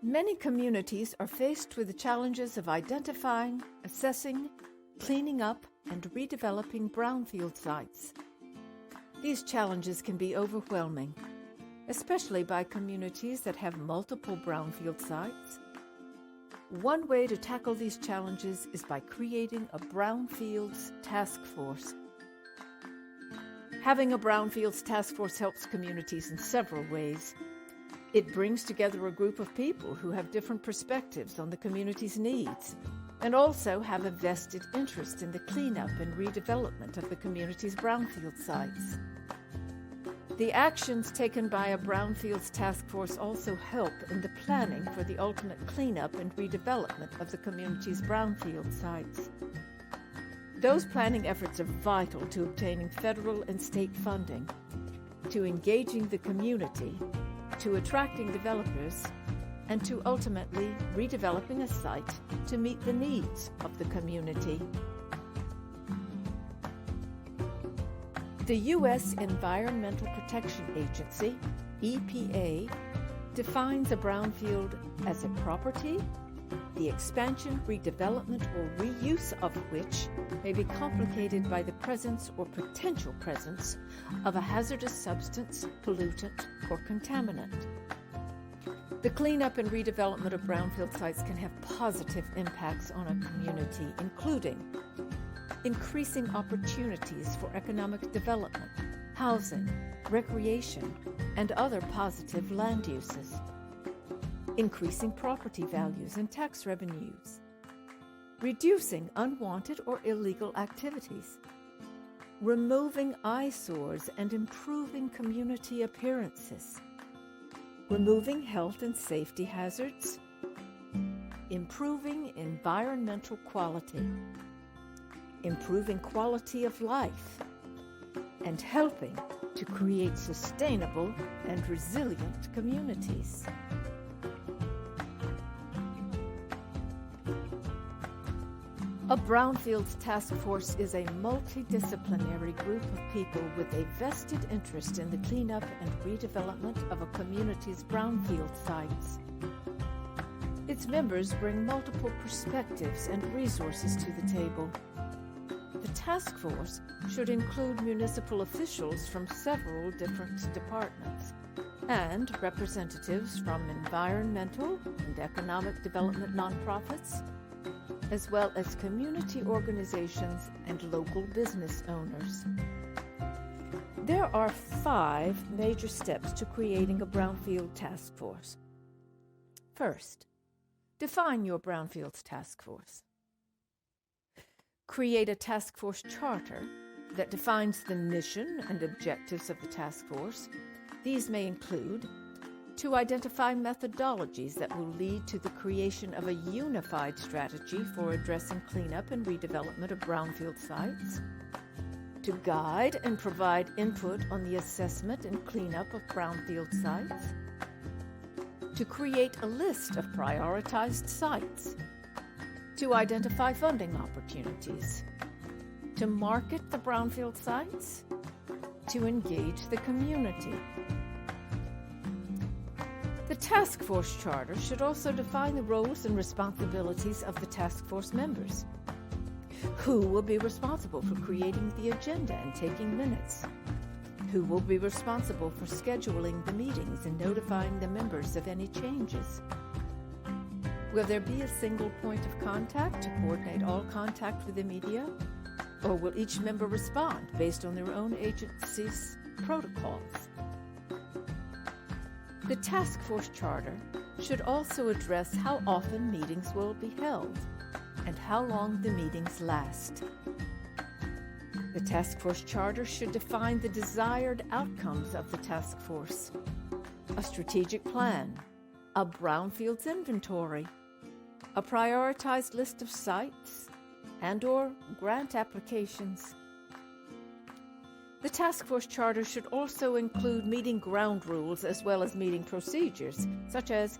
Many communities are faced with the challenges of identifying, assessing, cleaning up, and redeveloping brownfield sites. These challenges can be overwhelming, especially by communities that have multiple brownfield sites. One way to tackle these challenges is by creating a Brownfields Task Force. Having a Brownfields Task Force helps communities in several ways. It brings together a group of people who have different perspectives on the community's needs and also have a vested interest in the cleanup and redevelopment of the community's brownfield sites. The actions taken by a Brownfields Task Force also help in the planning for the ultimate cleanup and redevelopment of the community's brownfield sites. Those planning efforts are vital to obtaining federal and state funding, to engaging the community, to attracting developers, and to ultimately redeveloping a site to meet the needs of the community. The U.S. Environmental Protection Agency, EPA, defines a brownfield as a property, the expansion, redevelopment, or reuse of which may be complicated by the presence or potential presence of a hazardous substance, pollutant, or contaminant. The cleanup and redevelopment of brownfield sites can have positive impacts on a community, including increasing opportunities for economic development, housing, recreation, and other positive land uses, increasing property values and tax revenues, reducing unwanted or illegal activities, removing eyesores and improving community appearances, removing health and safety hazards, improving environmental quality, improving quality of life, and helping to create sustainable and resilient communities. A Brownfields Task Force is a multidisciplinary group of people with a vested interest in the cleanup and redevelopment of a community's brownfield sites. Its members bring multiple perspectives and resources to the table. The task force should include municipal officials from several different departments and representatives from environmental and economic development nonprofits, as well as community organizations and local business owners. There are 5 major steps to creating a Brownfield Task Force. First, define your Brownfields Task Force. Create a task force charter that defines the mission and objectives of the task force. These may include to identify methodologies that will lead to the creation of a unified strategy for addressing cleanup and redevelopment of brownfield sites, to guide and provide input on the assessment and cleanup of brownfield sites, to create a list of prioritized sites, to identify funding opportunities, to market the brownfield sites, to engage the community. The task force charter should also define the roles and responsibilities of the task force members. Who will be responsible for creating the agenda and taking minutes? Who will be responsible for scheduling the meetings and notifying the members of any changes? Will there be a single point of contact to coordinate all contact with the media? Or will each member respond based on their own agency's protocols? The task force charter should also address how often meetings will be held and how long the meetings last. The task force charter should define the desired outcomes of the task force, a strategic plan, a brownfields inventory, a prioritized list of sites, and/or grant applications. The task force charter should also include meeting ground rules as well as meeting procedures, such as,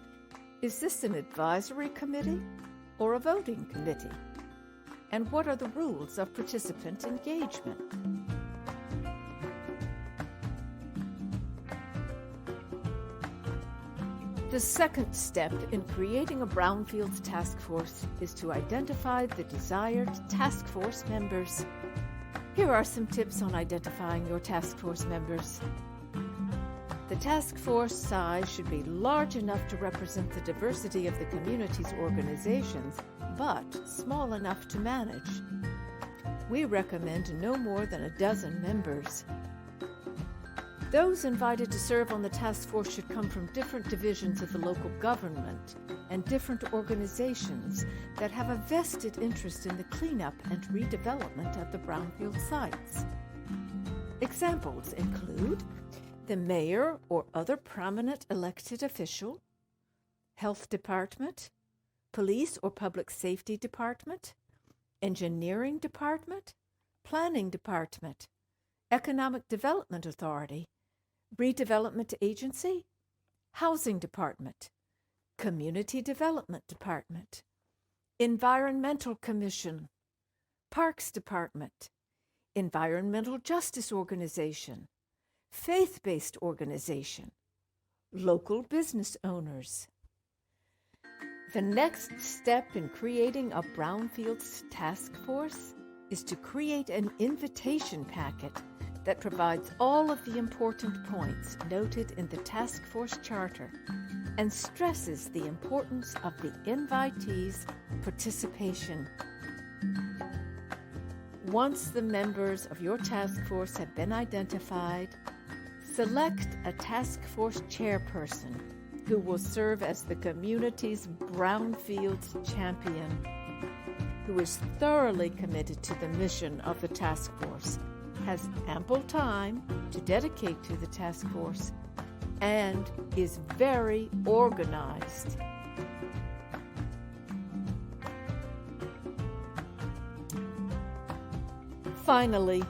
is this an advisory committee or a voting committee? And what are the rules of participant engagement? The second step in creating a Brownfields task force is to identify the desired task force members. Here are some tips on identifying your task force members. The task force size should be large enough to represent the diversity of the community's organizations, but small enough to manage. We recommend no more than 12 members. Those invited to serve on the task force should come from different divisions of the local government and different organizations that have a vested interest in the cleanup and redevelopment of the brownfield sites. Examples include the mayor or other prominent elected official, health department, police or public safety department, engineering department, planning department, economic development authority, redevelopment agency, housing department, community development department, environmental commission, parks department, environmental justice organization, faith-based organization, local business owners. The next step in creating a Brownfields task force is to create an invitation packet that provides all of the important points noted in the task force charter and stresses the importance of the invitees' participation. Once the members of your task force have been identified, select a task force chairperson who will serve as the community's Brownfields champion, who is thoroughly committed to the mission of the task force, has ample time to dedicate to the task force, and is very organized. Finally,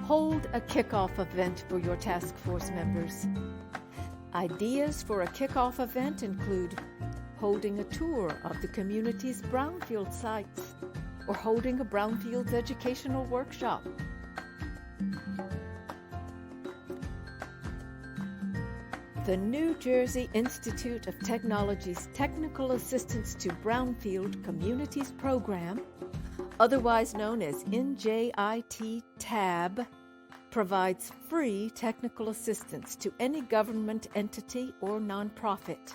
hold a kickoff event for your task force members. Ideas for a kickoff event include holding a tour of the community's brownfield sites or holding a brownfields educational workshop. The New Jersey Institute of Technology's Technical Assistance to Brownfield Communities program, otherwise known as NJIT TAB, provides free technical assistance to any government entity or nonprofit.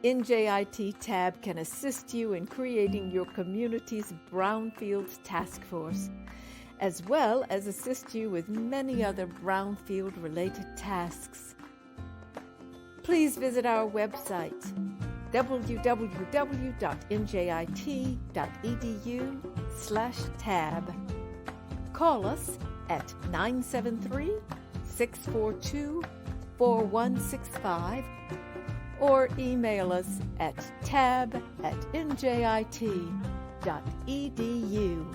NJIT TAB can assist you in creating your community's Brownfields task force, as well as assist you with many other brownfield-related tasks. Please visit our website, www.njit.edu/tab. Call us at 973-642-4165 or email us at tab@njit.edu.